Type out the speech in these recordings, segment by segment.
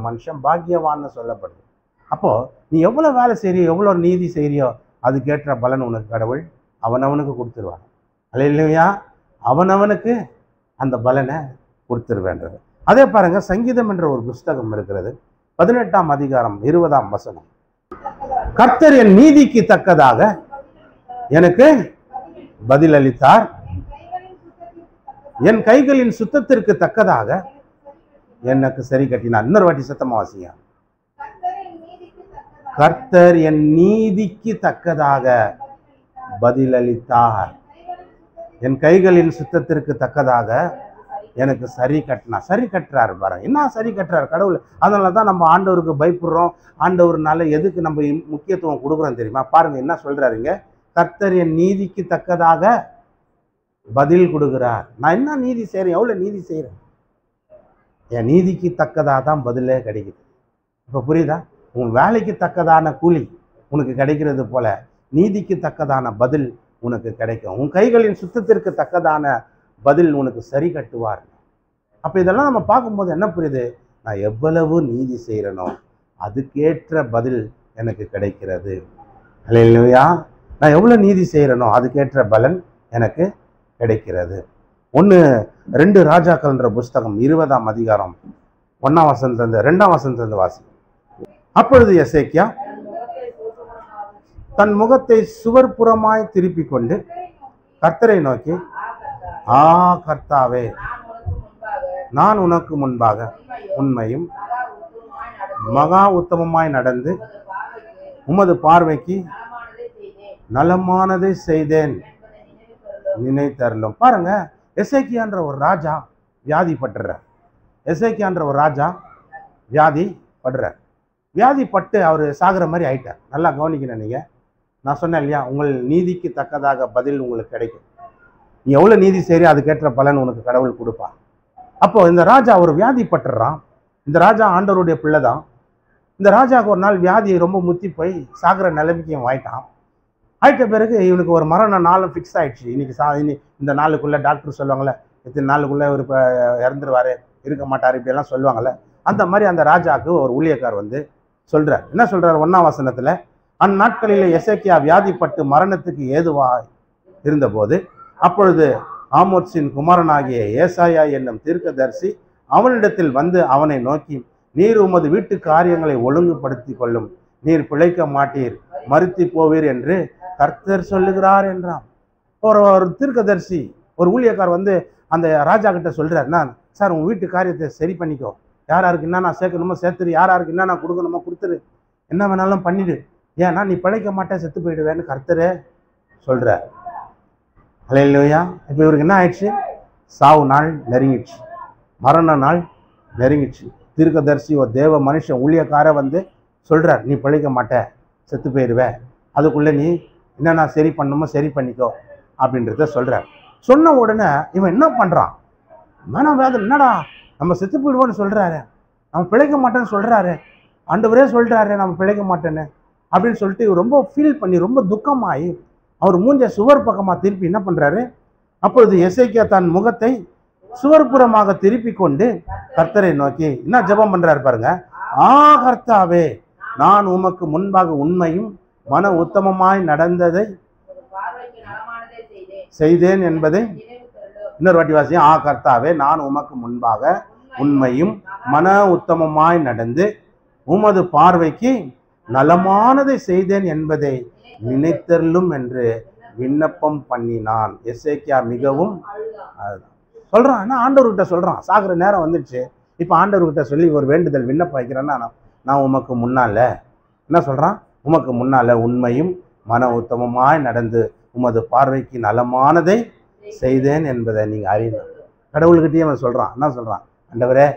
மனுஷன் பாக்கியவான்னு சொல்லப்படுது. அப்போ நீ எவ்வளவு வேலை செய்யறியோ, எவ்வளவு நீதி செய்யறியோ, அதுக்கேற்ற பலன் உனக்கு கடவுள் அவனவனுக்கு கொடுத்துருவான். அல்லேலூயா. அவனவனுக்கு அந்த பலனை கொடுத்துருவேன்றது. அதே பாருங்க, சங்கீதம் என்ற ஒரு புஸ்தகம் இருக்கிறது, 18ஆம் அதிகாரம் 20ஆம் வசனம். கர்த்தர் என் நீதிக்கு தக்கதாக எனக்கு பதில் அளித்தார், என் கைகளின் சுத்தத்திற்கு தக்கதாக எனக்கு சரி கட்டினார். இன்னொரு வாட்டி சத்தமா வாசிங்க. கர்த்தர் என் நீதிக்கு தக்கதாக பதிலளித்தார், என் கைகளின் சுத்தத்திற்கு தக்கதாக எனக்கு சரி கட்டினார். சரி கட்டுறாரு பாருங்க. என்ன சரி கட்டுறாரு கடவுள். அதனால தான் நம்ம ஆண்டவருக்கு பயப்படுறோம். ஆண்டவர்னால எதுக்கு நம்ம முக்கியத்துவம் கொடுக்குறோம் தெரியுமா? பாருங்க என்ன சொல்றாருங்க. கர்த்தர் என் நீதிக்கு தக்கதாக பதில் கொடுக்கிறார். நான் என்ன நீதி செய்கிறேன், எவ்வளோ நீதி செய்கிறேன், என் நீதிக்கு தக்கதாக தான் பதிலே கிடைக்குது. இப்போ புரியுதா? உன் வேலைக்கு தக்கதான கூலி உனக்கு கிடைக்கிறது போல நீதிக்கு தக்கதான பதில் உனக்கு கிடைக்கும். உன் கைகளின் சுத்தத்திற்கு தக்கதான பதில் உனக்கு சரி கட்டுவார். அப்போ இதெல்லாம் நம்ம பார்க்கும்போது என்ன புரியுது? நான் எவ்வளவு நீதி செய்கிறேனோ அதுக்கேற்ற பதில் எனக்கு கிடைக்கிறது. அல்லேலூயா. நான் எவ்வளோ நீதி செய்கிறேனோ அதுக்கேற்ற பலன் எனக்கு கிடைக்கிறது. 1-2 ராஜாக்கள்ன்ற புஸ்தகம் 20ஆம் அதிகாரம் 1ஆம் வசனத்திலிருந்து 2ஆம் வசனத்திலிருந்து வாசி. அப்பொழுது எசேக்கியா தன் முகத்தை சுவர்புறமாய் திருப்பி கொண்டு கர்த்தரை நோக்கி, ஆ கர்த்தாவே, நான் உனக்கு முன்பாக உண்மையும் மகா உத்தமமாய் நடந்து உமது பார்வைக்கு நலமானதை செய்தேன் நினைத்தருளும். பாருங்க, எசேக்கியான்ற ஒரு ராஜா வியாதிப்பட்டுறார். எசேக்கியான்ற ஒரு ராஜா வியாதிப்படுறார். வியாதிப்பட்டு அவர் சாகிற மாதிரி ஆயிட்டார். நல்லா கவனிக்கணும். நீங்கள் நான் சொன்னேன் இல்லையா, உங்கள் நீதிக்கு தக்கதாக பதில் உங்களுக்கு கிடைக்கும். நீ எவ்வளோ நீதி செய்யறியோ அதுக்கேற்ற பலன் உனக்கு கடவுள் கொடுப்பா. அப்போ இந்த ராஜா ஒரு வியாதிப்பட்டுறான். இந்த ராஜா ஆண்டவருடைய பிள்ளை தான். இந்த ராஜாவுக்கு ஒரு நாள் வியாதியை ரொம்ப முத்தி போய் சாகிற நிலைமைக்கும் ஆயிட்டான். ஆயிட்ட பிறகு இவனுக்கு ஒரு மரண நாளும் ஃபிக்ஸ் ஆயிடுச்சு. இன்னைக்கு இந்த நாளுக்குள்ளே டாக்டர் சொல்லுவாங்கள்ல, இத்தனை நாளுக்குள்ளே ஒரு இறந்துருவார், இருக்க மாட்டார், இப்படியெல்லாம் சொல்லுவாங்கள்ல. அந்த மாதிரி அந்த ராஜாவுக்கு ஒரு ஊழியக்கார் வந்து சொல்கிறார். என்ன சொல்கிறார்? 1ஆம் வசனத்தில், அந்நாட்களில் எசேக்கியா வியாதிப்பட்டு மரணத்துக்கு ஏதுவாய் இருந்தபோது அப்பொழுது ஆமோத்சின் குமாரனாகிய ஏசாயா என்னும் தீர்க்கதரிசி அவனிடத்தில் வந்து அவனை நோக்கி, நீர் உமது வீட்டு காரியங்களை ஒழுங்குபடுத்தி கொள்ளும், நீர் பிழைக்க மாட்டீர், மரித்து போவீர் என்று கர்த்தர் சொல்லுகிறார் என்றான். ஒரு தீர்க்கதரிசி, ஒரு ஊழியக்கார் வந்து அந்த ராஜா கிட்ட சொல்றார், நான் சார் உன் வீட்டு காரியத்தை சரி பண்ணிக்கோ, யாராருக்கு என்ன நான் சேர்க்கணுமோ சேர்த்துரு, யாராருக்கு என்ன நான் கொடுக்கணுமோ கொடுத்துரு, என்ன வேணாலும் பண்ணிடு, ஏன்னா நீ பிழைக்க மாட்டேன், செத்து போயிடுவேன்னு கர்த்தரே சொல்றார். அல்லேலூயா. இப்போ இவருக்கு என்ன ஆயிடுச்சு? சாவு நாள் நெருங்கிடுச்சு, மரண நாள் நெருங்கிடுச்சு. தீர்க்கதரிசி ஒரு தேவ மனுஷன் ஊழியக்கார வந்து சொல்றார், நீ பிழைக்க மாட்டேன், செத்து போயிடுவேன், அதுக்குள்ளே நீ என்னென்ன சரி பண்ணணுமோ சரி பண்ணிக்கோ அப்படின்றத சொல்றார். சொன்ன உடனே இவன் என்ன பண்றான்? மனவேதனை, என்னடா நம்ம செத்து போயிடுவோன்னு சொல்றாரு, நம்ம பிழைக்க மாட்டேன்னு சொல்றாரு, ஆண்டவரே சொல்றாரு நம்ம பிழைக்க மாட்டேன்னு அப்படின்னு சொல்லிட்டு ரொம்ப ஃபீல் பண்ணி ரொம்ப துக்கமாயி அவர் மூஞ்ச சுவர் பக்கமாக திருப்பி என்ன பண்றாரு? அப்பொழுது எசேக்கியா தன் முகத்தை சுவர்புறமாக திருப்பி கொண்டு கர்த்தரை நோக்கி என்ன ஜெபம் பண்றாரு பாருங்க. ஆ கர்த்தாவே, நான் உமக்கு முன்பாக உண்மையும் மன உத்தமமாய் நடந்ததை செய்தேன் என்பதை இன்னொரு வாட்டி வாசியம். ஆ கர்த்தாவே, நான் உமக்கு முன்பாக உண்மையும் மன உத்தமமாய் நடந்து உமது பார்வைக்கு நலமானதை செய்தேன் என்பதை நினைத்தருளும் என்று விண்ணப்பம் பண்ணினான். எசேக்கியா மிகவும் சொல்றான். ஆனால் ஆண்டவர்கிட்ட சொல்றான், சாகிற நேரம் வந்துடுச்சு, இப்போ ஆண்டவர்கிட்ட சொல்லி ஒரு வேண்டுதல் விண்ணப்பம் வைக்கிறேன்னா, நான் உமக்கு முன்னால என்ன சொல்றான்? உமக்கு முன்னால உண்மையும் மன உத்தமமாய் நடந்து உமது பார்வைக்கு நலமானதை செய்தேன் என்பதை நீங்க அறியணும். கடவுள்கிட்டயே அவன் சொல்றான். என்ன சொல்றான்? ஆண்டவரே,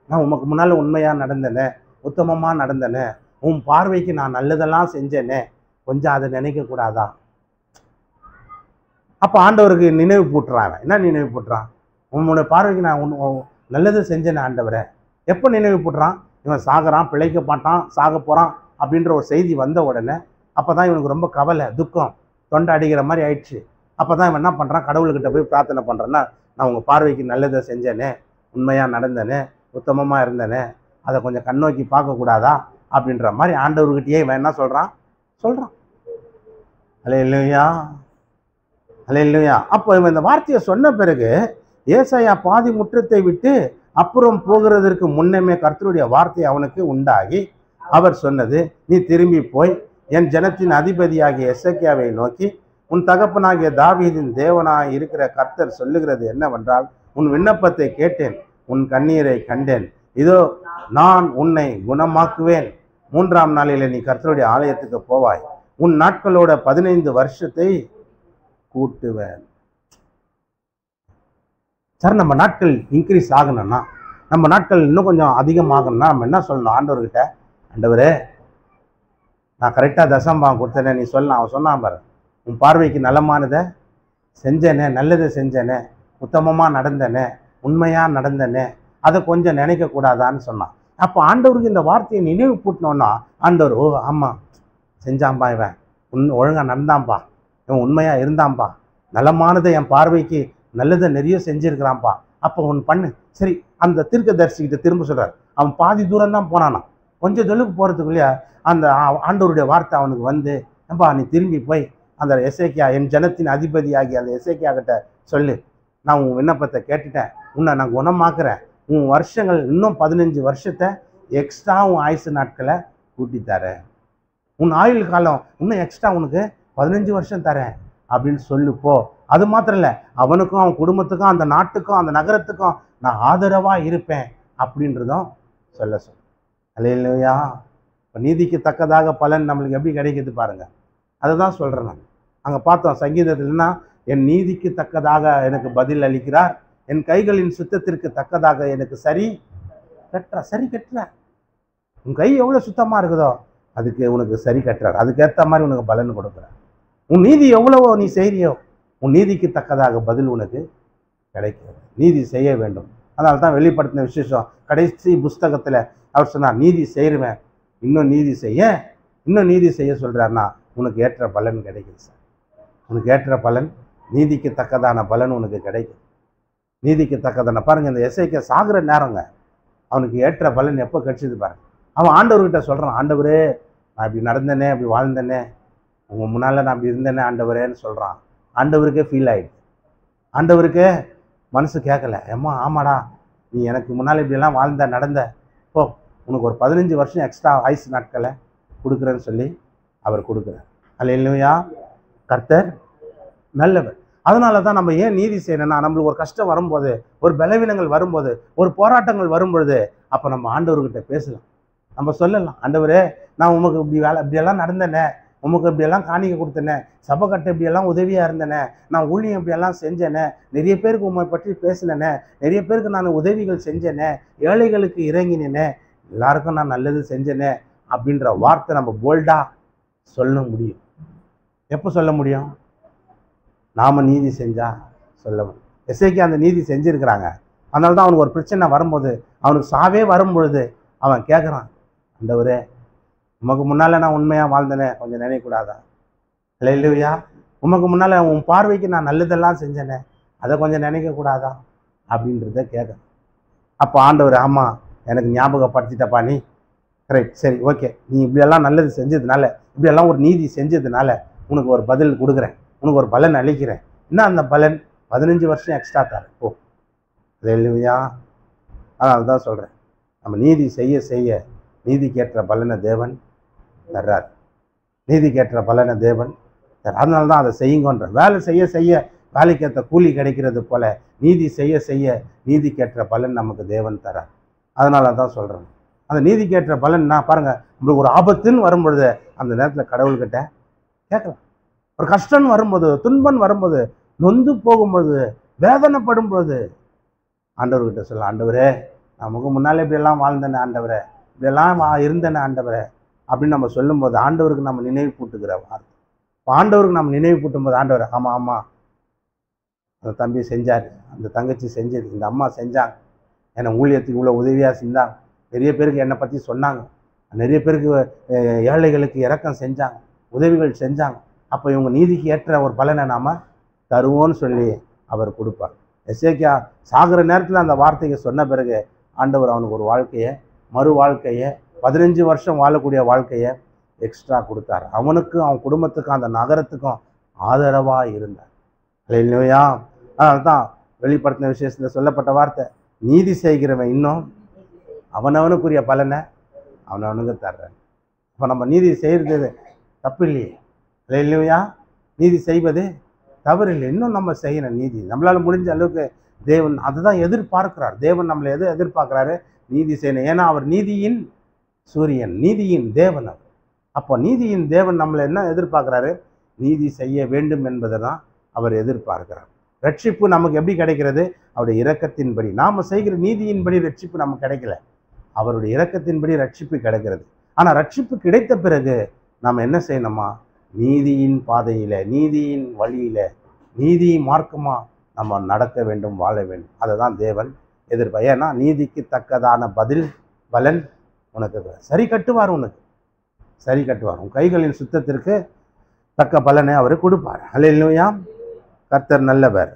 நான் உமக்கு முன்னால உண்மையா நடந்தேனே, உத்தமமா நடந்தேனே, உன் பார்வைக்கு நான் நல்லதெல்லாம் செஞ்சேனே, கொஞ்சம் அதை நினைக்க கூடாதா? அப்ப ஆண்டவருக்கு நினைவு கூட்டுறான். என்ன நினைவு கூட்டுறான்? உன்னோட பார்வைக்கு நான் நல்லது செஞ்சேனே ஆண்டவரே. எப்போ நினைவு கூட்டுறான்? இவன் சாகுறான், பிழைக்க மாட்டான், சாக போறான் அப்படின்ற ஒரு செய்தி வந்த உடனே அப்பதான் இவனுக்கு ரொம்ப கவலை, துக்கம், தொண்டை அடிக்கிற மாதிரி ஆயிடுச்சு. அப்பதான் இவன் என்ன பண்றான்? கடவுள்கிட்ட போய் பிரார்த்தனை பண்றான்னா, நான் உங்க பார்வைக்கு நல்லதை செஞ்சேனே, உண்மையா நடந்தேனே, உத்தமமா இருந்தேனே அதை கொஞ்சம் கண்ணோக்கி பார்க்கக்கூடாதா அப்படின்ற மாதிரி ஆண்டவர்கிட்டயே இவன் என்ன சொல்கிறான். அல்லேலூயா, அல்லேலூயா. அப்போ இவன் இந்த வார்த்தையை சொன்ன பிறகு ஏசாயா பாதி முற்றத்தை விட்டு அப்புறம் போகிறதற்கு முன்னமே கர்த்தருடைய வார்த்தை அவனுக்கு உண்டாகி அவர் சொன்னது, நீ திரும்பி போய் என் ஜனத்தின் அதிபதியாகிய எசேக்கியாவை நோக்கி, உன் தகப்பனாகிய தாவீதின் தேவனாய் இருக்கிற கர்த்தர் சொல்லுகிறது என்னவென்றால், உன் விண்ணப்பத்தை கேட்டேன், உன் கண்ணீரை கண்டேன், இதோ நான் உன்னை குணமாக்குவேன். 3ஆம் நாளிலே நீ கர்த்தருடைய ஆலயத்துக்கு போவாய், உன் நாட்களோட 15 வருஷத்தை கூட்டுவேன். சார், நம்ம நாட்கள் இன்க்ரீஸ் ஆகணும்னா, நம்ம நாட்கள் இன்னும் கொஞ்சம் அதிகமாகணும்னா நம்ம என்ன சொல்லணும் ஆண்டவர்கிட்ட? ஆண்டவரே, நான் கரெக்டாக தசம்பாகம் கொடுத்தேனே, நீ சொல்லலாம். அவன் சொன்னான் பாரு, உன் பார்வைக்கு நலமானதை செஞ்சேனே, நல்லதை செஞ்சேனே, உத்தமமாக நடந்தேனே, உண்மையாக நடந்தேனே, அதை கொஞ்சம் நினைக்கக்கூடாதான்னு சொன்னான். அப்போ ஆண்டவருக்கு இந்த வார்த்தையை நினைவு கூட்டினோன்னா ஆண்டவர், ஓ ஆமாம் செஞ்சான்பா, இவன் ஒழுங்காக நடந்தான்பா, இவன் உண்மையாக இருந்தான்பா, நலமானதை என் பார்வைக்கு நல்லதை நிறைய செஞ்சுருக்கிறான்ப்பா, அப்போ ஒன்று பண்ணு. சரி, அந்த தீர்க்கதரிசிக்கிட்ட திரும்ப சொல்கிறார். அவன் பாதி தூரம் தான் போனானா, கொஞ்சம் தொழுக்கு போகிறதுக்குள்ளேயே அந்த ஆண்டவருடைய வார்த்தை அவனுக்கு வந்து, ஏன்பா நீ திரும்பி போய் அந்த எசேக்கியா, என் ஜனத்தின் அதிபதி ஆகிய அந்த எசேக்கியா கிட்ட சொல்லு, நான் உன் விண்ணப்பத்தை கேட்டுட்டேன், உன்னை நான் குணமாக்குறேன், உன் வருஷங்கள் இன்னும் 15 வருஷத்தை எக்ஸ்ட்ரா உன் ஆயுசு நாட்களை கூட்டி தரேன், உன் ஆயுள் காலம் இன்னும் எக்ஸ்ட்ரா உனக்கு 15 வருஷம் தரேன் அப்படின்னு சொல்லுப்போ. அது மாத்திரம் இல்லை, அவனுக்கும் அவன் குடும்பத்துக்கும் அந்த நாட்டுக்கும் அந்த நகரத்துக்கும் நான் ஆதரவாக இருப்பேன் அப்படின்றதும் சொல்ல. அல்லேலூயா. இப்போ நீதிக்கு தக்கதாக பலன் நம்மளுக்கு எப்படி கிடைக்கிது பாருங்க. அதை தான் சொல்கிறேன் நான். அங்கே பார்த்தோம் சங்கீதத்தில்னா, என் நீதிக்கு தக்கதாக எனக்கு பதில் அளிக்கிறார், என் கைகளின் சுத்தத்திற்கு தக்கதாக எனக்கு சரி கட்டுறார். உன் கை எவ்வளோ சுத்தமாக இருக்குதோ அதுக்கு உனக்கு சரி கட்டுறார், அதுக்கேற்ற மாதிரி உனக்கு பலன் கொடுக்குறார். உன் நீதி எவ்வளவோ நீ செய்கிறியோ உன் நீதிக்கு தக்கதாக பதில் உனக்கு கிடைக்கிறது. நீதி செய்ய வேண்டும். அதனால தான் வெளிப்படுத்தின விசேஷம் கடைசி புஸ்தகத்தில் அவர் சொன்னார், நீதி செய்கிறவன் இன்னும் நீதி செய்ய சொல்கிறாருன்னா உனக்கு ஏற்ற பலன் கிடைக்குது சார். உனக்கு ஏற்ற பலன், நீதிக்கு தக்கதான பலன் உனக்கு கிடைக்கும். நீதிக்கு தக்கதான பாருங்கள், இந்த எசேக்கியா சாகிற நேரங்க அவனுக்கு ஏற்ற பலன் எப்போ கிடைச்சிது பாருங்க. அவன் ஆண்டவர்கிட்ட சொல்கிறான், ஆண்டவரே நான் இப்படி நடந்தேனே, அப்படி வாழ்ந்தேனே, உங்கள் முன்னால் நான் அப்படி இருந்தேனே ஆண்டவரேன்னு சொல்கிறான். ஆண்டவருக்கே ஃபீல் ஆகிடுது. ஆண்டவருக்கே மனசு கேட்கல, ஏம்மா ஆமாடா நீ எனக்கு முன்னால் இப்படியெல்லாம் வாழ்ந்த நடந்த, போ உனக்கு ஒரு 15 வருஷம் எக்ஸ்ட்ரா ஆயுசு நாட்களை கொடுக்குறேன்னு சொல்லி அவர் கொடுக்குறார். அல்லேலூயா. கர்த்தர் நல்லவர். அதனால தான் நம்ம ஏன் நீதி செய்யணும்னா, நம்மளுக்கு ஒரு கஷ்டம் வரும்போது, ஒரு பலவீனங்கள் வரும்போது, ஒரு போராட்டங்கள் வரும்பொழுது, அப்போ நம்ம ஆண்டவர்கிட்ட பேசலாம். நம்ம சொல்லலாம், ஆண்டவரே நான் உமக்கு இப்படியெல்லாம் நடந்தேனே, உமக்கு இப்படியெல்லாம் காணிக்க கொடுத்தேனே, சபை கட்ட இப்படியெல்லாம் உதவியாக இருந்தேனே, நான் ஊழியம் இப்படியெல்லாம் செஞ்சேனே, நிறைய பேருக்கு உண்மை பற்றி பேசினேனே, நிறைய பேருக்கு நான் உதவிகள் செஞ்சேனே, ஏழைகளுக்கு இறங்கினேனே, எல்லாருக்கும் நான் நல்லது செஞ்சேனே அப்படின்ற வார்த்தை நம்ம போல்டாக சொல்ல முடியும். எப்போ சொல்ல முடியும்? நாம் நீதி செஞ்சால் சொல்ல முடியும். எசேக்கியா அந்த நீதி செஞ்சுருக்கிறாங்க. அதனால தான் அவனுக்கு ஒரு பிரச்சனை வரும்போது, அவனுக்கு சாவே வரும்பொழுது அவன் கேட்குறான், ஆண்டவரே உமக்கு முன்னால் நான் உண்மையாக வாழ்ந்தேனே, கொஞ்சம் நினைக்கக்கூடாதா? அல்லேலூயா. உமக்கு முன்னால் உன் பார்வைக்கு நான் நல்லதெல்லாம் செஞ்சேனே, அதை கொஞ்சம் நினைக்கக்கூடாதா அப்படின்றத கேட்குறேன். அப்போ ஆண்டவர், ஆமாம் எனக்கு ஞாபகப்படுத்திட்டப்பா நீ, கரெக்ட், சரி ஓகே, நீ இப்படியெல்லாம் நல்லது செஞ்சதுனால, இப்படியெல்லாம் ஒரு நீதி செஞ்சதுனால உனக்கு ஒரு பதில் கொடுக்குறேன், உனக்கு ஒரு பலன் அளிக்கிறேன். என்ன அந்த பலன்? 15 வருஷம் எக்ஸ்ட்ரா தரேன். ஓ அல்லேலூயா. அதனால தான் சொல்கிறேன், நம்ம நீதி செய்ய செய்ய நீதிக்கேற்ற பலனை தேவன் தர்றார். நீதிக்கேற்ற பலனை தேவன் தர்றார். அதனால தான் அதை செய்யுங்கன்ற. வேலை செய்ய செய்ய வேலைக்கேற்ற கூலி கிடைக்கிறது போல நீதி செய்ய செய்ய நீதிக்கேற்ற பலன் நமக்கு தேவன் தர்றார். அதனால தான் சொல்கிறேன், அந்த நீதிக்கேற்ற பலன்னா பாருங்கள், நம்மளுக்கு ஒரு ஆபத்துன்னு வரும்பொழுது அந்த நேரத்தில் கடவுள்கிட்ட கேட்கலாம். ஒரு கஷ்டம் வரும்போது, துன்பம் வரும்போது, நொந்து போகும்போது, வேதனைப்படும் பொழுது ஆண்டவர்கிட்ட சொல்ல, ஆண்டவரே நமக்கு முன்னாலே இப்படியெல்லாம் வாழ்ந்தேனே ஆண்டவரே, இப்படியெல்லாம் இருந்தேனே ஆண்டவரே அப்படின்னு நம்ம சொல்லும்போது ஆண்டவருக்கு நம்ம நினைவு கூட்டுக்கிற வார்த்தை. இப்போ ஆண்டவருக்கு நம்ம நினைவு கூட்டும் போது ஆண்டவர், ஆமாம் ஆமாம் அந்த தம்பி செஞ்சார், அந்த தங்கச்சி செஞ்சது, இந்த அம்மா செஞ்சாங்க, என்னை ஊழியத்துக்கு இவ்வளோ உதவியாக செஞ்சாங்க, நிறைய பேருக்கு என்னை பற்றி சொன்னாங்க, நிறைய பேருக்கு ஏழைகளுக்கு இரக்கம் செஞ்சாங்க, உதவிகள் செஞ்சாங்க, அப்போ இவங்க நீதிக்கு ஏற்ற ஒரு பலனை நாம் தருவோன்னு சொல்லி அவர் கொடுப்பார். எசேக்கியா சாகிற நேரத்தில் அந்த வார்த்தையை சொன்ன பிறகு ஆண்டவர் அவனுக்கு ஒரு வாழ்க்கையை மறு வாழ்க்கையை 15 வருஷம் வாழக்கூடிய வாழ்க்கையை எக்ஸ்ட்ரா கொடுத்தார். அவனுக்கும் அவன் குடும்பத்துக்கும் அந்த நகரத்துக்கும் ஆதரவாக இருந்தார். அல்லேலூயா. அதனால தான் வெளிப்படுத்தின விசேஷத்தில் சொல்லப்பட்ட வார்த்தை, நீதி செய்கிறவன் இன்னும் அவனவனுக்குரிய பலனை அவனவனுக்கு தர்றேன். இப்போ நம்ம நீதி செய்கிறது தப்பு இல்லையே. அல்லேலூயா. நீதி செய்வது தவறு இல்லை. இன்னும் நம்ம செய்யணும் நீதி. நம்மளால் முடிஞ்ச அளவுக்கு தேவன் அதுதான் எதிர்பார்க்கிறார். தேவன் நம்மளை எதிர்பார்க்குறாரு? நீதி செய்யணும். ஏன்னா அவர் நீதியின் சூரியன், நீதியின் தேவன் அவர். அப்போ நீதியின் தேவன் நம்மளை என்ன எதிர்பார்க்குறாரு? நீதி செய்ய வேண்டும் என்பதை தான் அவர் எதிர்பார்க்கிறார். ரட்சிப்பு நமக்கு எப்படி கிடைக்கிறது? அவருடைய இரக்கத்தின்படி. நாம் செய்கிற நீதியின்படி ரட்சிப்பு நமக்கு கிடைக்கல, அவருடைய இரக்கத்தின்படி ரட்சிப்பு கிடைக்கிறது. ஆனால் ரட்சிப்பு கிடைத்த பிறகு நாம் என்ன செய்யணுமா? நீதியின் பாதையில், நீதியின் வழியில், நீதி மார்க்கமாக நம்ம நடக்க வேண்டும், வாழ வேண்டும். அதை தான் தேவன் எதிர்பார்க்க. ஏன்னா நீதிக்கு தக்கதான பலன் உனக்கு சரி கட்டுவார். உனக்கு சரி கட்டுவார். உன் கைகளின் சுத்தத்திற்கு தக்க பலனை அவர் கொடுப்பார். அல்லேலூயா. கர்த்தர் நல்லவர்.